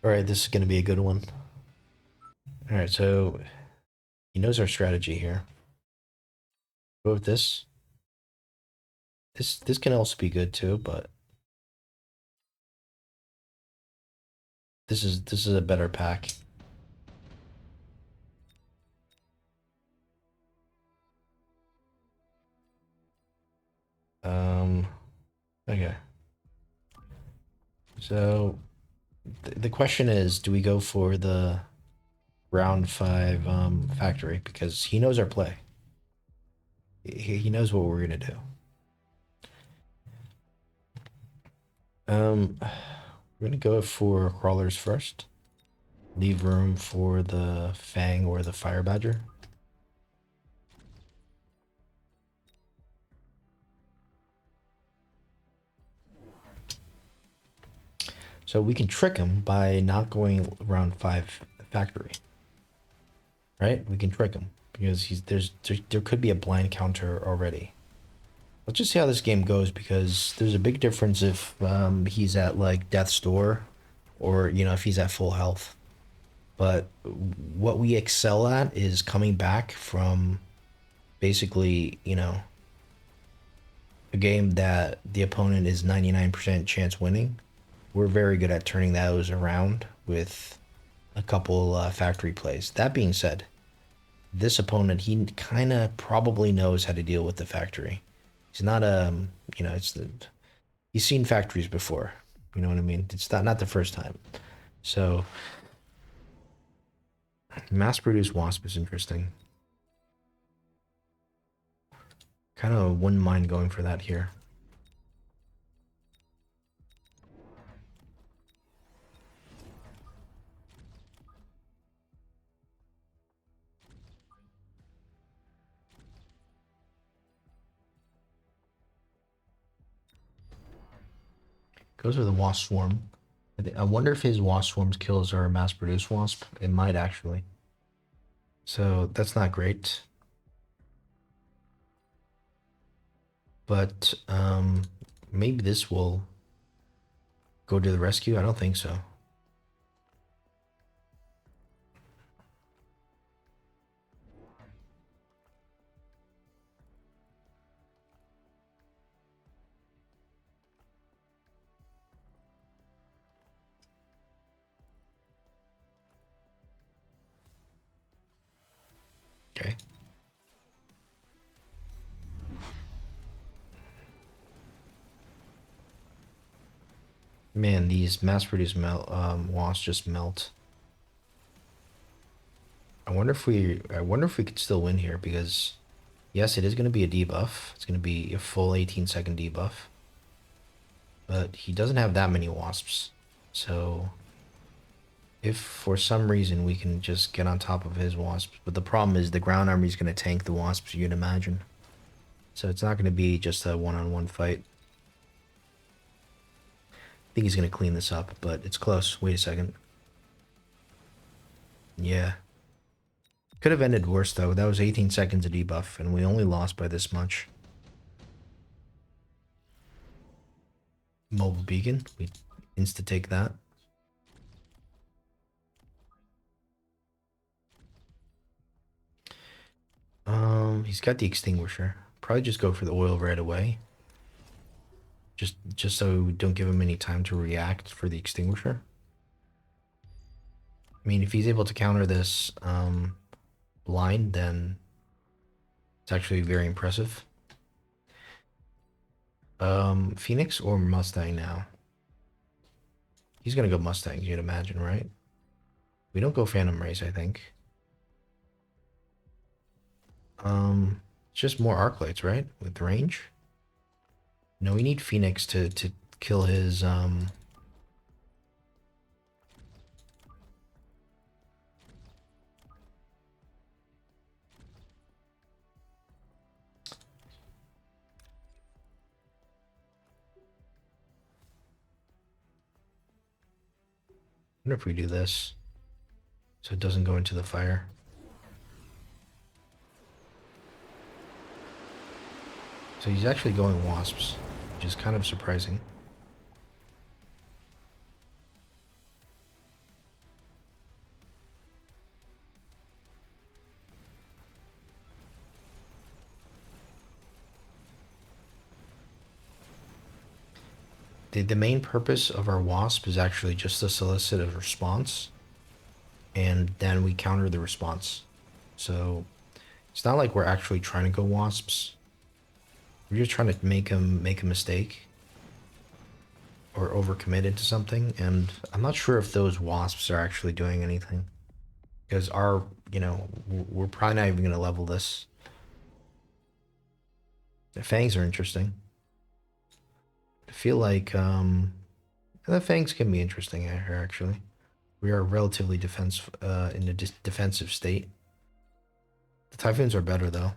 All right, this is going to be a good one. All right, so he knows our strategy here. Go with this. This can also be good too, but this is a better pack. Um, okay. So the question is, do we go for the round five factory because he knows our play. He knows what we're gonna do. We're gonna go for crawlers first. Leave room for the Fang or the Fire Badger. So we can trick him by not going round five factory, right? We can trick him because there could be a blind counter already. Let's just see how this game goes because there's a big difference if he's at like death's door or if he's at full health. But what we excel at is coming back from basically, a game that the opponent is 99% chance winning. We're very good at turning those around with a couple factory plays. That being said, this opponent, he kind of probably knows how to deal with the factory. He's not it's he's seen factories before. You know what I mean? It's not the first time. So mass produced wasp is interesting. Kind of wouldn't mind going for that here. Goes with a wasp swarm. I wonder if his wasp swarms kills are mass produced wasp. It might actually. So that's not great. But maybe this will go to the rescue. I don't think so. Okay. Man, these mass-produced wasps just melt. I wonder if we could still win here because yes, it is going to be a debuff. It's going to be a full 18-second debuff. But he doesn't have that many wasps. So if for some reason we can just get on top of his wasps, but the problem is the ground army is going to tank the wasps, you'd imagine. So it's not going to be just a one-on-one fight. I think he's going to clean this up, but it's close. Wait a second. Yeah. Could have ended worse, though. That was 18 seconds of debuff, and we only lost by this much. Mobile beacon. We insta-take that. He's got the extinguisher. Probably just go for the oil right away. Just so we don't give him any time to react for the extinguisher. I mean, if he's able to counter this blind, then it's actually very impressive. Phoenix or Mustang now? He's gonna go Mustang, you'd imagine, right? We don't go Phantom Race, I think. Just more arc lights, right? With range. No, we need Phoenix to kill his I wonder if we do this so it doesn't go into the fire. So he's actually going wasps, which is kind of surprising. the main purpose of our wasp is actually just to solicit a response, and then we counter the response. So it's not like we're actually trying to go wasps. We're just trying to make a mistake or overcommit into something, and I'm not sure if those wasps are actually doing anything. Because our, we're probably not even going to level this. The fangs are interesting. I feel like the fangs can be interesting here, actually. We are relatively in a defensive state. The typhoons are better, though.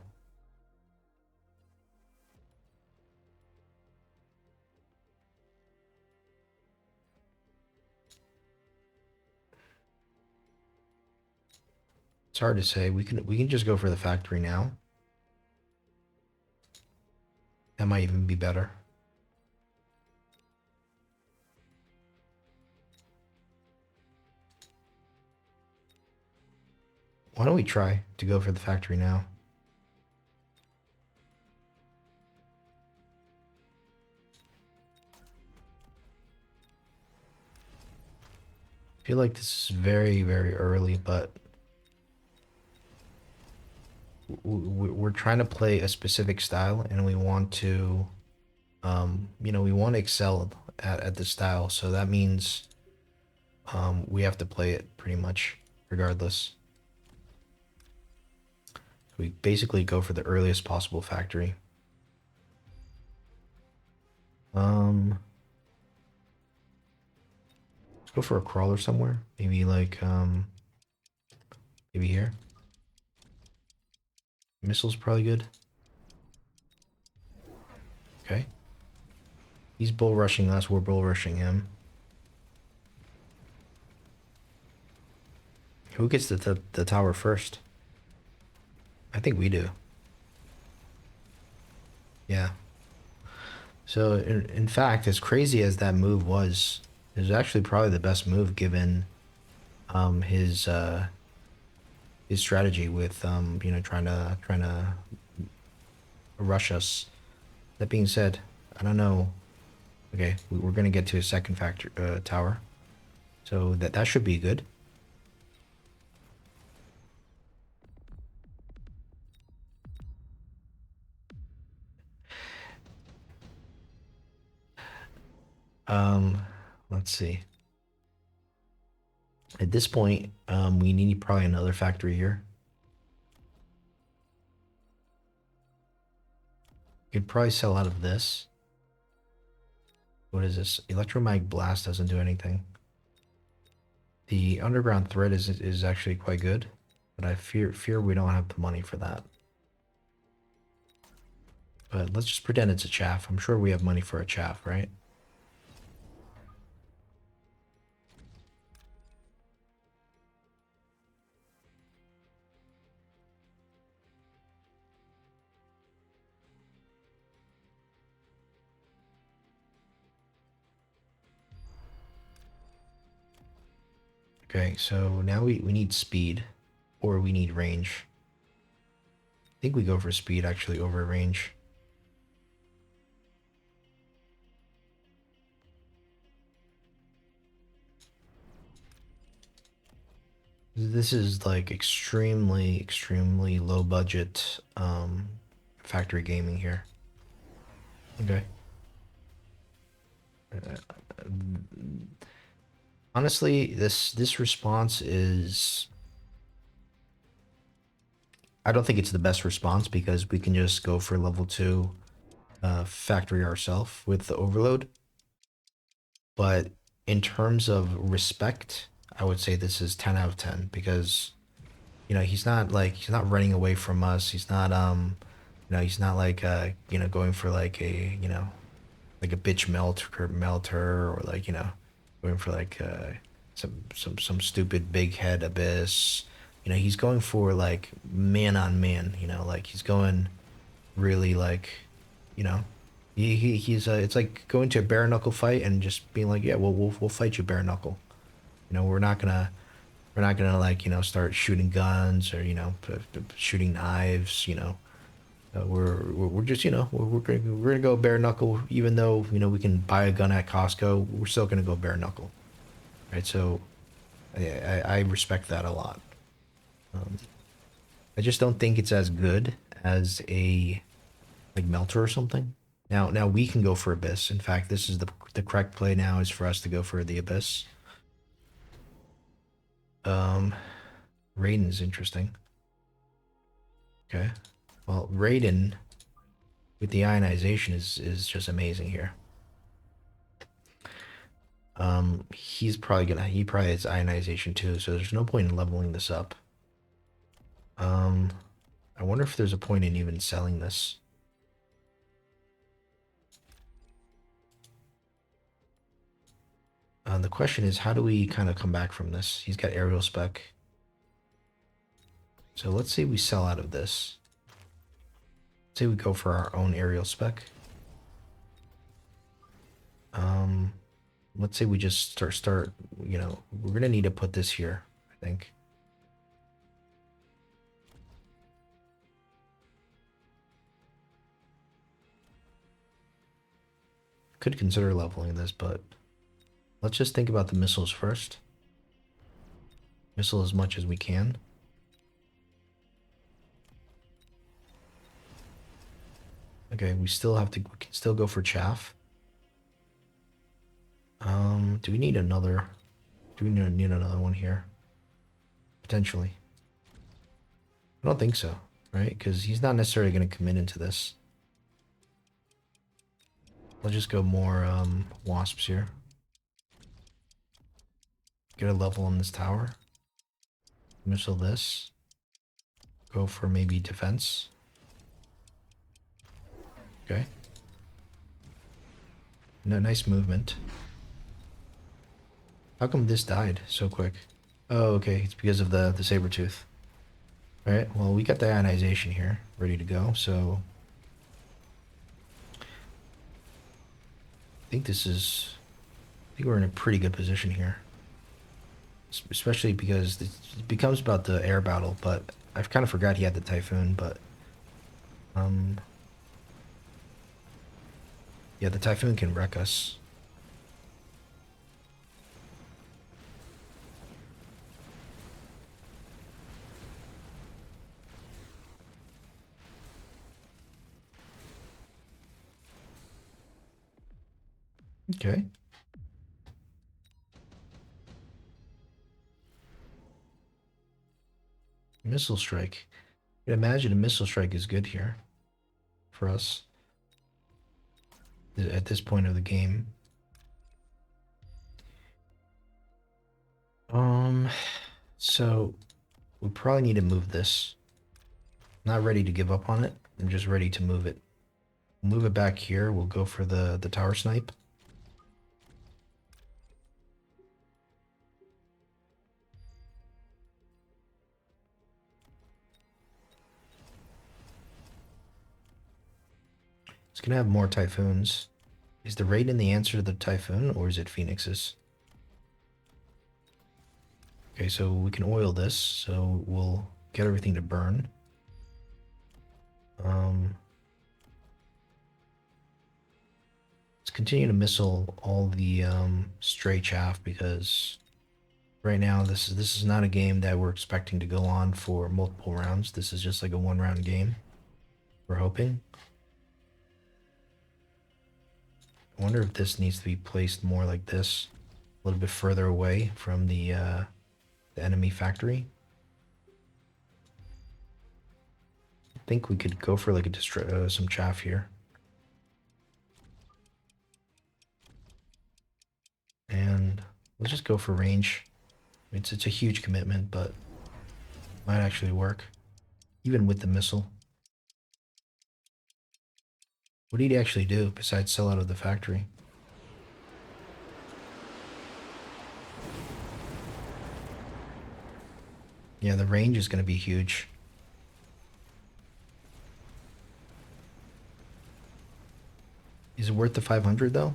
It's hard to say. We can just go for the factory now. That might even be better. Why don't we try to go for the factory now? I feel like this is very, very early, but we're trying to play a specific style, and we want to, we want to excel at the style. So that means we have to play it pretty much regardless. We basically go for the earliest possible factory. Let's go for a crawler somewhere. Maybe like maybe here. Missile's probably good. Okay. He's bull rushing us, we're bull rushing him. Who gets the tower first? I think we do. Yeah. So in fact, as crazy as that move was, it was actually probably the best move given um his uh his strategy with trying to rush us. That being said, I don't know. Okay, we're gonna get to a second factor tower, so that should be good. Um, let's see. At this point, we need probably another factory here. We could probably sell out of this. What is this? Electromagnetic blast doesn't do anything. The underground thread is actually quite good, but I fear we don't have the money for that. But let's just pretend it's a chaff. I'm sure we have money for a chaff, right? Okay, so now we need speed, or we need range. I think we go for speed actually over range. This is like extremely, extremely low budget factory gaming here. Okay. Honestly, this response is, I don't think it's the best response because we can just go for level 2 factory ourselves with the overload. But in terms of respect, I would say this is 10 out of 10 because he's not running away from us. He's not he's not like going for like a like a bitch melter or like going for like some stupid big head abyss. He's going for like man on man. Like he's going really like you know he's it's like going to a bare knuckle fight and just being like, yeah, well we'll fight you bare knuckle. We're not gonna like start shooting guns or shooting knives. We're just we're gonna go bare knuckle, even though we can buy a gun at Costco. We're still gonna go bare knuckle, right? So I respect that a lot. Um, I just don't think it's as good as a like melter or something. Now we can go for abyss. In fact, this is the correct play now is for us to go for the abyss. Um, Raiden is interesting. Okay, well Raiden with the ionization is just amazing here. He probably has ionization too, so there's no point in leveling this up. Um, I wonder if there's a point in even selling this. The question is, how do we kind of come back from this? He's got aerial spec. So let's say we sell out of this. Let's say we go for our own aerial spec. Um, let's say we just start, we're gonna need to put this here, I think. Could consider leveling this, but let's just think about the missiles first. Missile as much as we can. Okay, we can still go for chaff. Do we need another? Do we need another one here? Potentially. I don't think so, right? Because he's not necessarily going to commit into this. Let's just go more wasps here. Get a level on this tower. Missile this. Go for maybe defense. Okay. No, nice movement. How come this died so quick? Oh, okay. It's because of the saber tooth. All right. Well, we got the ionization here, ready to go. So I think we're in a pretty good position here. Especially because it becomes about the air battle, but I've kind of forgot he had the Typhoon, but um yeah, the Typhoon can wreck us. Okay. Missile strike. I can imagine a missile strike is good here for us at this point of the game. Um, so we probably need to move this. Not ready to give up on it. I'm just ready to move it. Move it back here. We'll go for the tower snipe. It's gonna have more typhoons. Is the Raiden the answer to the typhoon, or is it Phoenix's? Okay, so we can oil this, so we'll get everything to burn. Let's continue to missile all the stray chaff because right now this is not a game that we're expecting to go on for multiple rounds. This is just like a 1 round game. We're hoping. I wonder if this needs to be placed more like this, a little bit further away from the enemy factory. I think we could go for like some chaff here. And let's just go for range. It's a huge commitment, but might actually work, even with the missile. What did he actually do besides sell out of the factory? Yeah, the range is going to be huge. Is it worth the 500 though?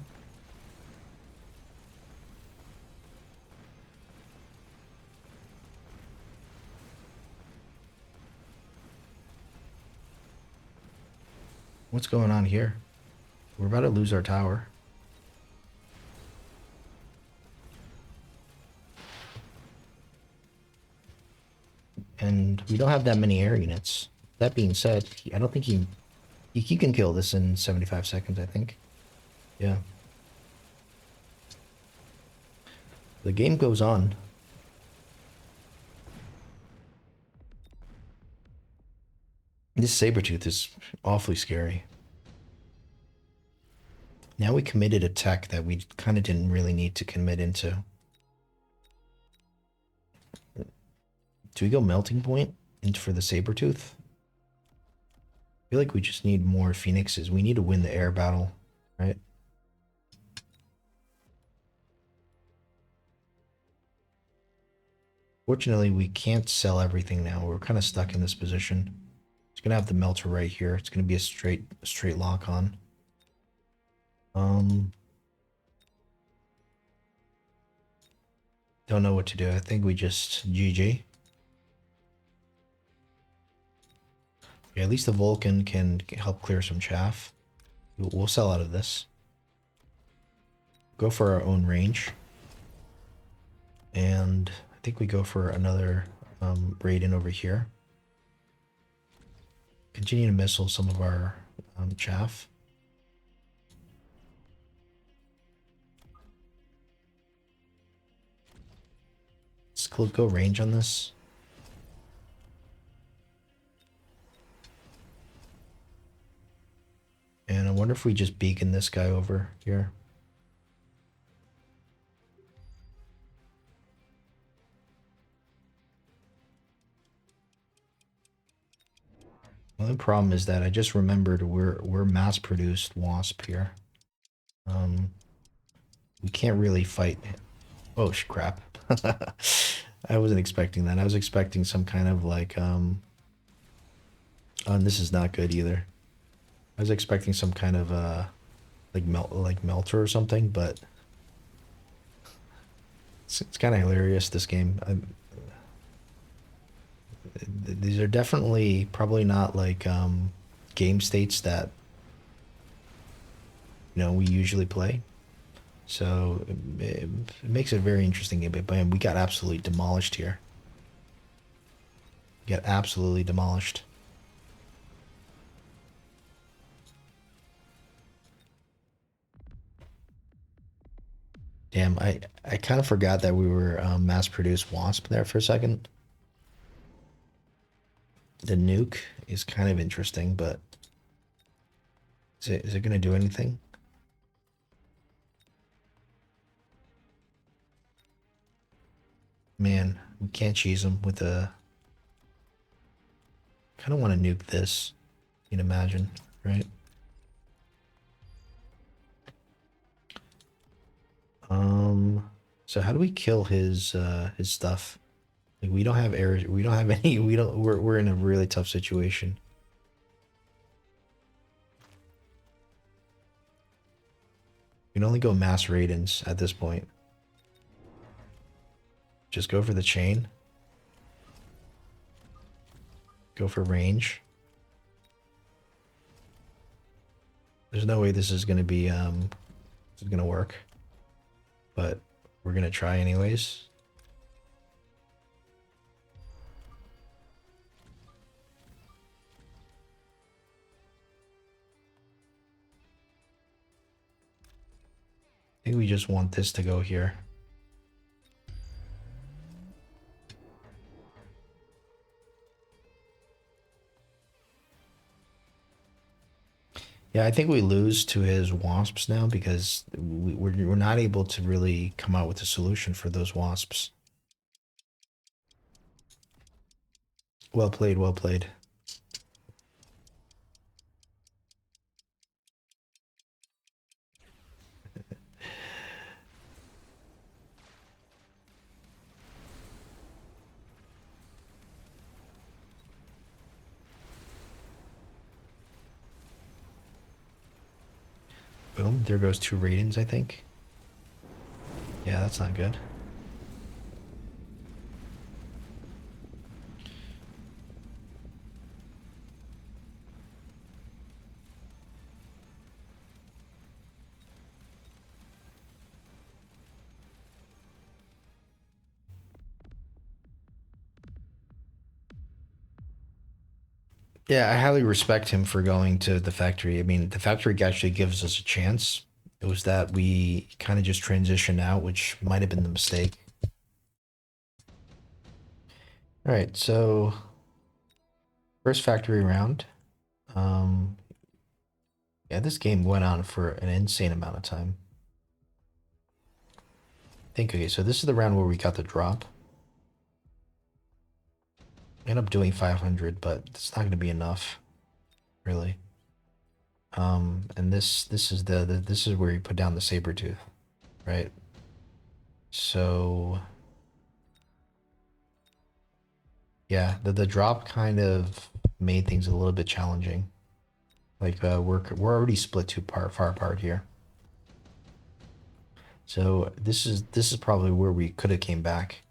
What's going on here? We're about to lose our tower. And we don't have that many air units. That being said, I don't think he can kill this in 75 seconds, I think. Yeah. The game goes on. This Sabretooth is awfully scary. Now we committed a tech that we kind of didn't really need to commit into. Do we go Melting Point for the Sabretooth? I feel like we just need more Phoenixes. We need to win the air battle, right? Fortunately, we can't sell everything now. We're kind of stuck in this position. It's gonna have the melter right here. It's gonna be a straight lock on. Um, don't know what to do. I think we just GG. Yeah, at least the Vulcan can help clear some chaff. We'll sell out of this. Go for our own range. And I think we go for another raid-in over here. Continue to missile some of our chaff. Let's go range on this. And I wonder if we just beacon this guy over here. The only problem is that I just remembered we're mass-produced wasp here. We can't really fight. Oh crap! I wasn't expecting that. I was expecting some kind of like oh, and this is not good either. I was expecting some kind of like melter or something, but it's kind of hilarious. This game. These are definitely probably not like game states that we usually play. So it makes it a very interesting game. But we got absolutely demolished here. We got absolutely demolished. Damn, I kind of forgot that we were mass-produced wasp there for a second. The nuke is kind of interesting, but is it going to do anything? Man, we can't cheese them with a... kind of want to nuke this. You can imagine, right? So how do we kill his stuff? Like we don't have air, we don't have any, we're in a really tough situation. We can only go mass raid-ins at this point. Just go for the chain. Go for range. There's no way this is gonna be this is gonna work. But we're gonna try anyways. I think we just want this to go here. Yeah, I think we lose to his wasps now because we're not able to really come out with a solution for those wasps. Well played, well played. Boom, there goes 2 ratings, I think. Yeah, that's not good. Yeah, I highly respect him for going to the factory. I mean, the factory actually gives us a chance. It was that we kind of just transitioned out, which might have been the mistake. All right, so first factory round. Um, yeah, this game went on for an insane amount of time. I think, okay, so this is the round where we got the drop. End up doing 500, but it's not going to be enough, really. And this is this is where you put down the saber tooth, right? So yeah, the drop kind of made things a little bit challenging. Like we're already split far apart here. So this is probably where we could have came back.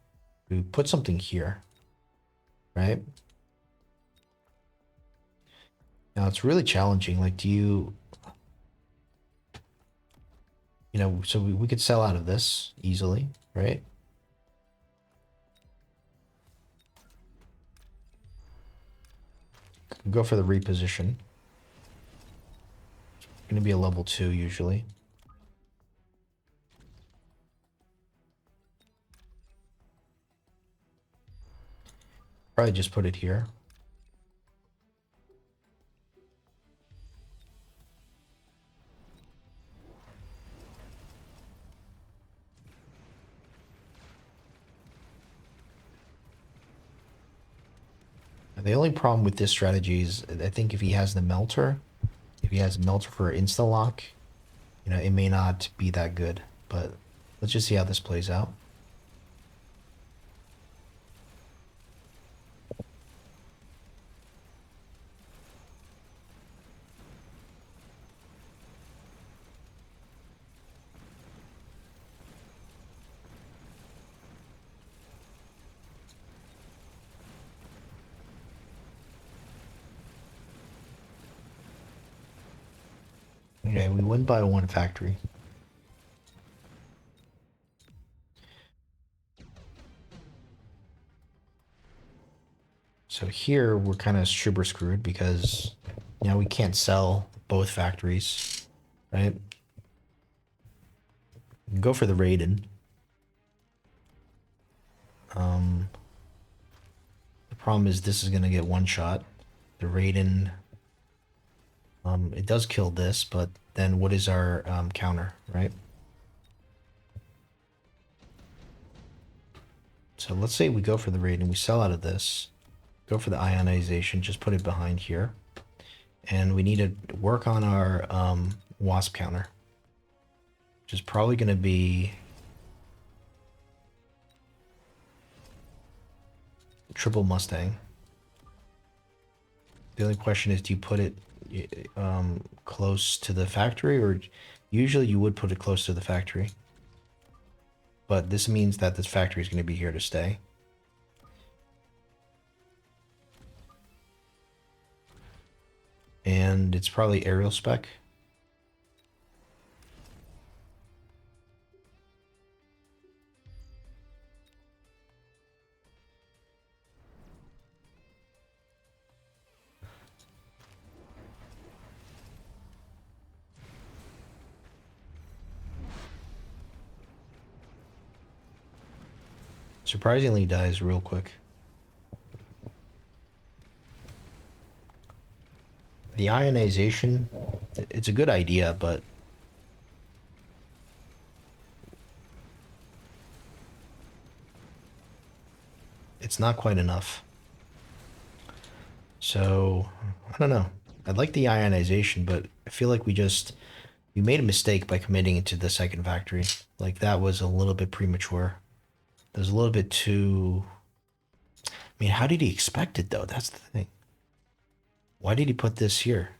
We put something here, right? Now it's really challenging. Like, do you, so we could sell out of this easily, right? Go for the reposition. Going to be a level 2 usually. Probably just put it here. The only problem with this strategy is I think if he has the melter, if he has a melter for insta lock, it may not be that good. But let's just see how this plays out. Okay, we win by 1 factory. So here we're kind of super screwed because now we can't sell both factories, right? Go for the Raiden. The problem is this is going to get one shot. The Raiden, it does kill this, but then what is our counter, right? So let's say we go for the Raiden, we sell out of this, go for the ionization, just put it behind here. And we need to work on our wasp counter, which is probably going to be triple Mustang. The only question is, do you put it close to the factory, or usually you would put it close to the factory. But this means that this factory is going to be here to stay. And it's probably aerial spec. Surprisingly dies real quick. The ionization, it's a good idea, but it's not quite enough. So, I don't know. I'd like the ionization, but I feel like we made a mistake by committing it to the second factory. Like, that was a little bit premature. It was a little bit too... I mean, how did he expect it, though? That's the thing. Why did he put this here?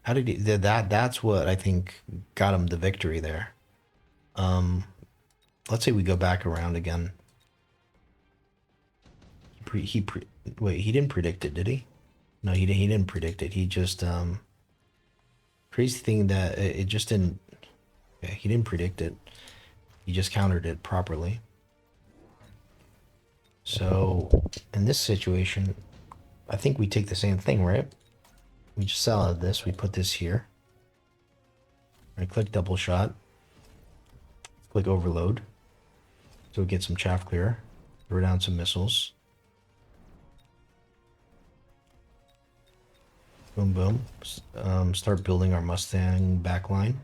How did he... That's what I think got him the victory there. Let's say we go back around again. Wait, he didn't predict it, did he? No, he didn't predict it. He just crazy thing that it just didn't. Yeah, he didn't predict it. He just countered it properly. So in this situation, I think we take the same thing, right? We just sell out of this. We put this here. I click double shot. Click overload. So we get some chaff clear. Throw down some missiles. Boom, boom. Start building our Mustang backline.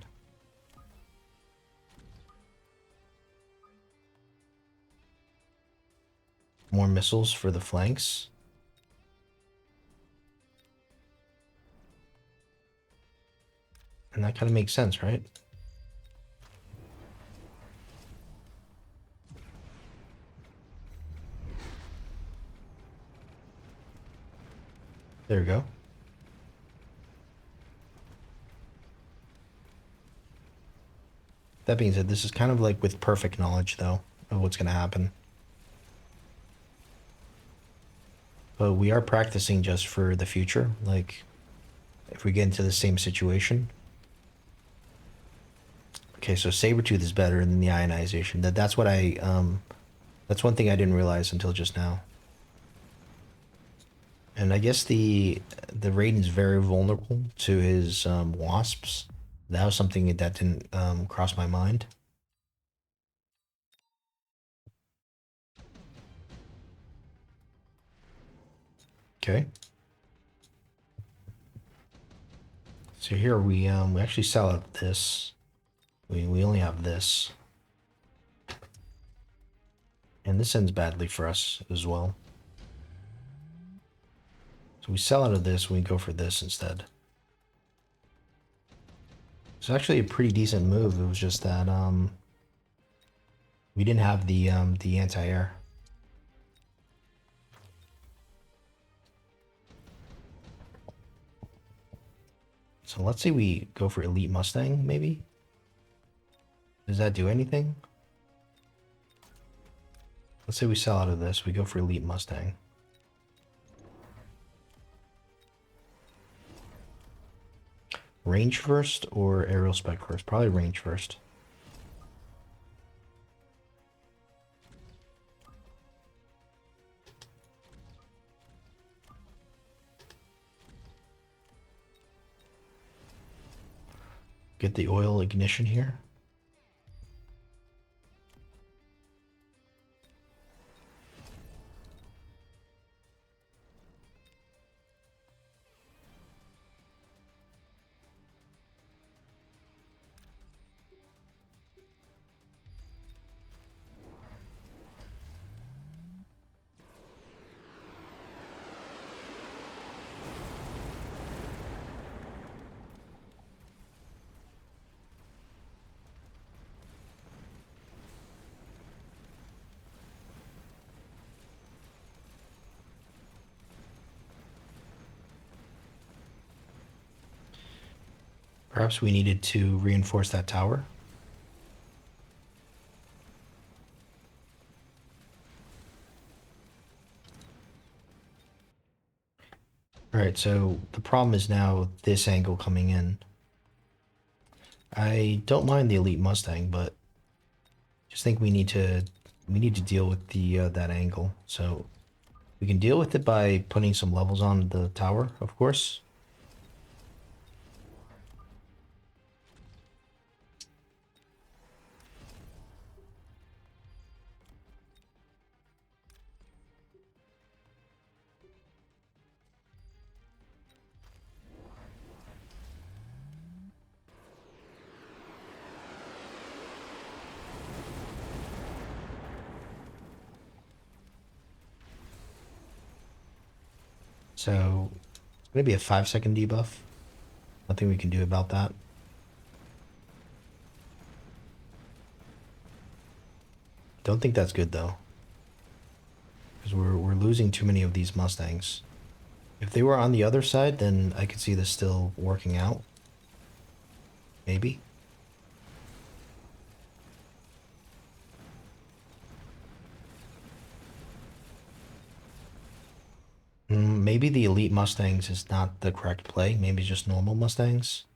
More missiles for the flanks. And that kind of makes sense, right? There we go. That being said, this is kind of like with perfect knowledge, though, of what's going to happen. But we are practicing just for the future. Like, if we get into the same situation. Okay, so Sabretooth is better than the ionization. That's what that's one thing I didn't realize until just now. And I guess the Raiden's very vulnerable to his wasps. That was something that didn't cross my mind. Okay. So here we actually sell out this. We only have this. And this ends badly for us as well. So we sell out of this, we go for this instead. It's actually a pretty decent move. It was just that we didn't have the anti-air. So let's say we go for Elite Mustang, maybe? Does that do anything? Let's say we sell out of this, we go for Elite Mustang. Range first or aerial spec first? Probably range first. Get the oil ignition here. Perhaps we needed to reinforce that tower. Alright, so the problem is now this angle coming in. I don't mind the Elite Mustang, but just think we need to deal with the that angle. So we can deal with it by putting some levels on the tower, of course. So it's going to be a 5-second debuff. Nothing we can do about that. Don't think that's good though, because we're losing too many of these Mustangs. If they were on the other side, then I could see this still working out. Maybe. Maybe the Elite Mustangs is not the correct play. Maybe just normal Mustangs.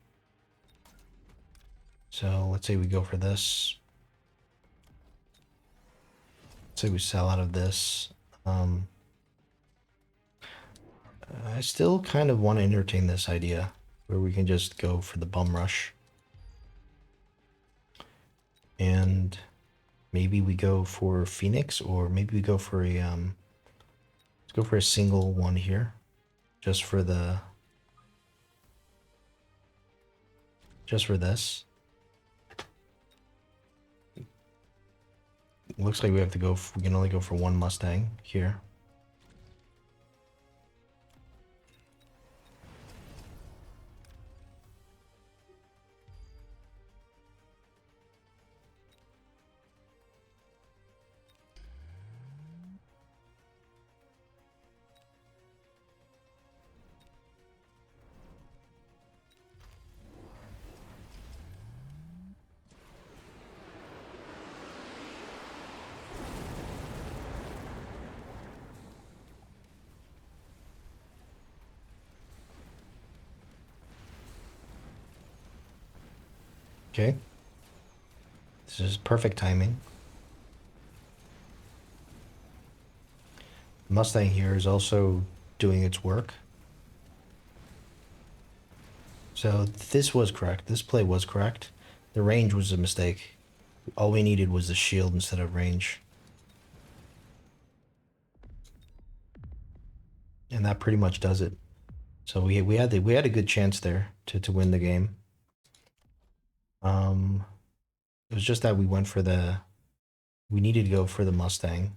So let's say we go for this. Let's say we sell out of this. I still kind of want to entertain this idea where we can just go for the bum rush. And maybe we go for Phoenix, or maybe we go for a let's go for a single one here. Just for the just for this. Looks like we have to go we can only go for one Mustang here. Okay. This is perfect timing. Mustang here is also doing its work. So this was correct. This play was correct. The range was a mistake. All we needed was the shield instead of range. And that pretty much does it. So we had a good chance there to win the game. It was just that we needed to go for the Mustang.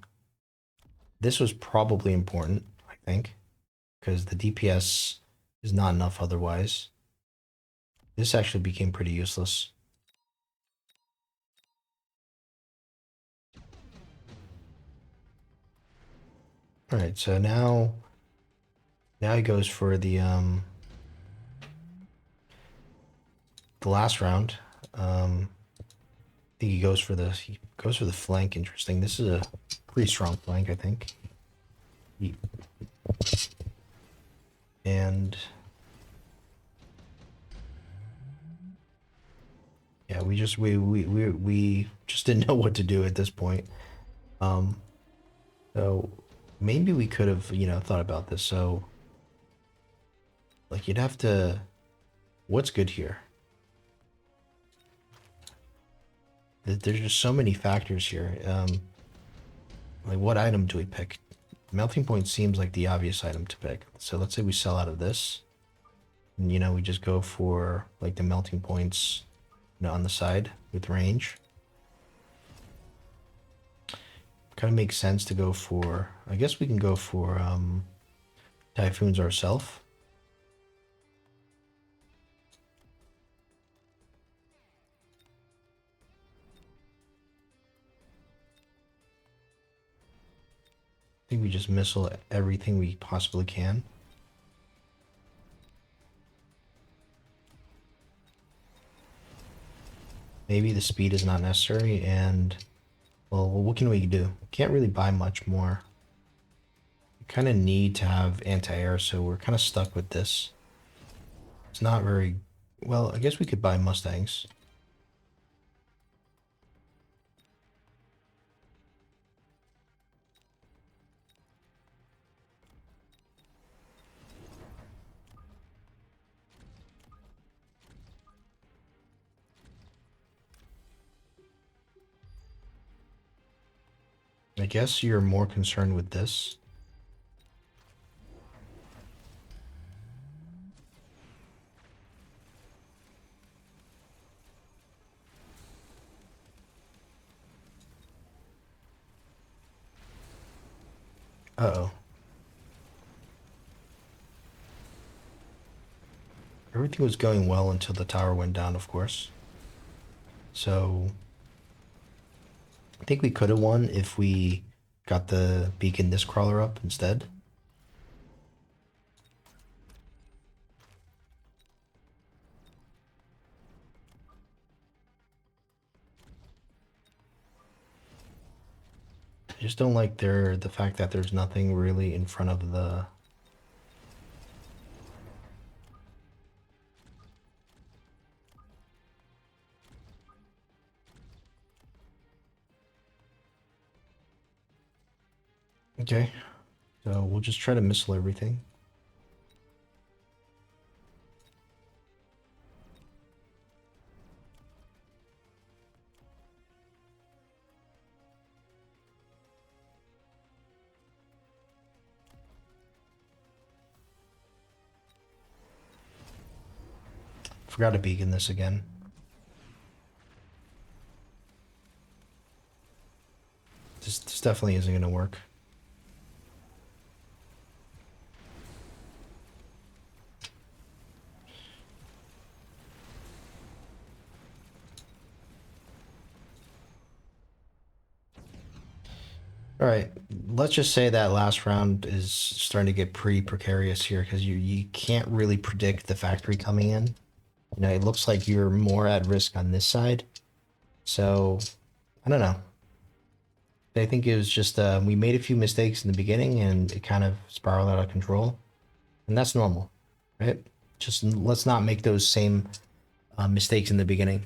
This was probably important, I think, because the DPS is not enough otherwise. This actually became pretty useless. All right, so now he goes for the last round. I think he goes for the flank. Interesting. This is a pretty strong flank, I think. And yeah, we just didn't know what to do at this point. So maybe we could have, thought about this. So like you'd have to what's good here? There's just so many factors here. Like what item do we pick? Melting point seems like the obvious item to pick. So let's say we sell out of this. And, we just go for like the melting points, on the side with range. Kind of makes sense to go for, I guess we can go for typhoons ourselves. I think we just missile everything we possibly can. Maybe the speed is not necessary, and well, what can we do? Can't really buy much more. We kind of need to have anti-air, so we're kind of stuck with this. It's not very well. I guess we could buy Mustangs. I guess you're more concerned with this. Uh-oh. Everything was going well until the tower went down, of course. So I think we could have won if we got the beacon disc crawler up instead. I just don't like the fact that there's nothing really in front of the. Okay, so we'll just try to missile everything. forgot to beacon this again. This definitely isn't going to work. All right, let's just say that last round is starting to get pretty precarious here because you can't really predict the factory coming in. You know, it looks like you're more at risk on this side. So, I don't know. I think it was just we made a few mistakes in the beginning and it kind of spiraled out of control, and that's normal, right? Just let's not make those same mistakes in the beginning.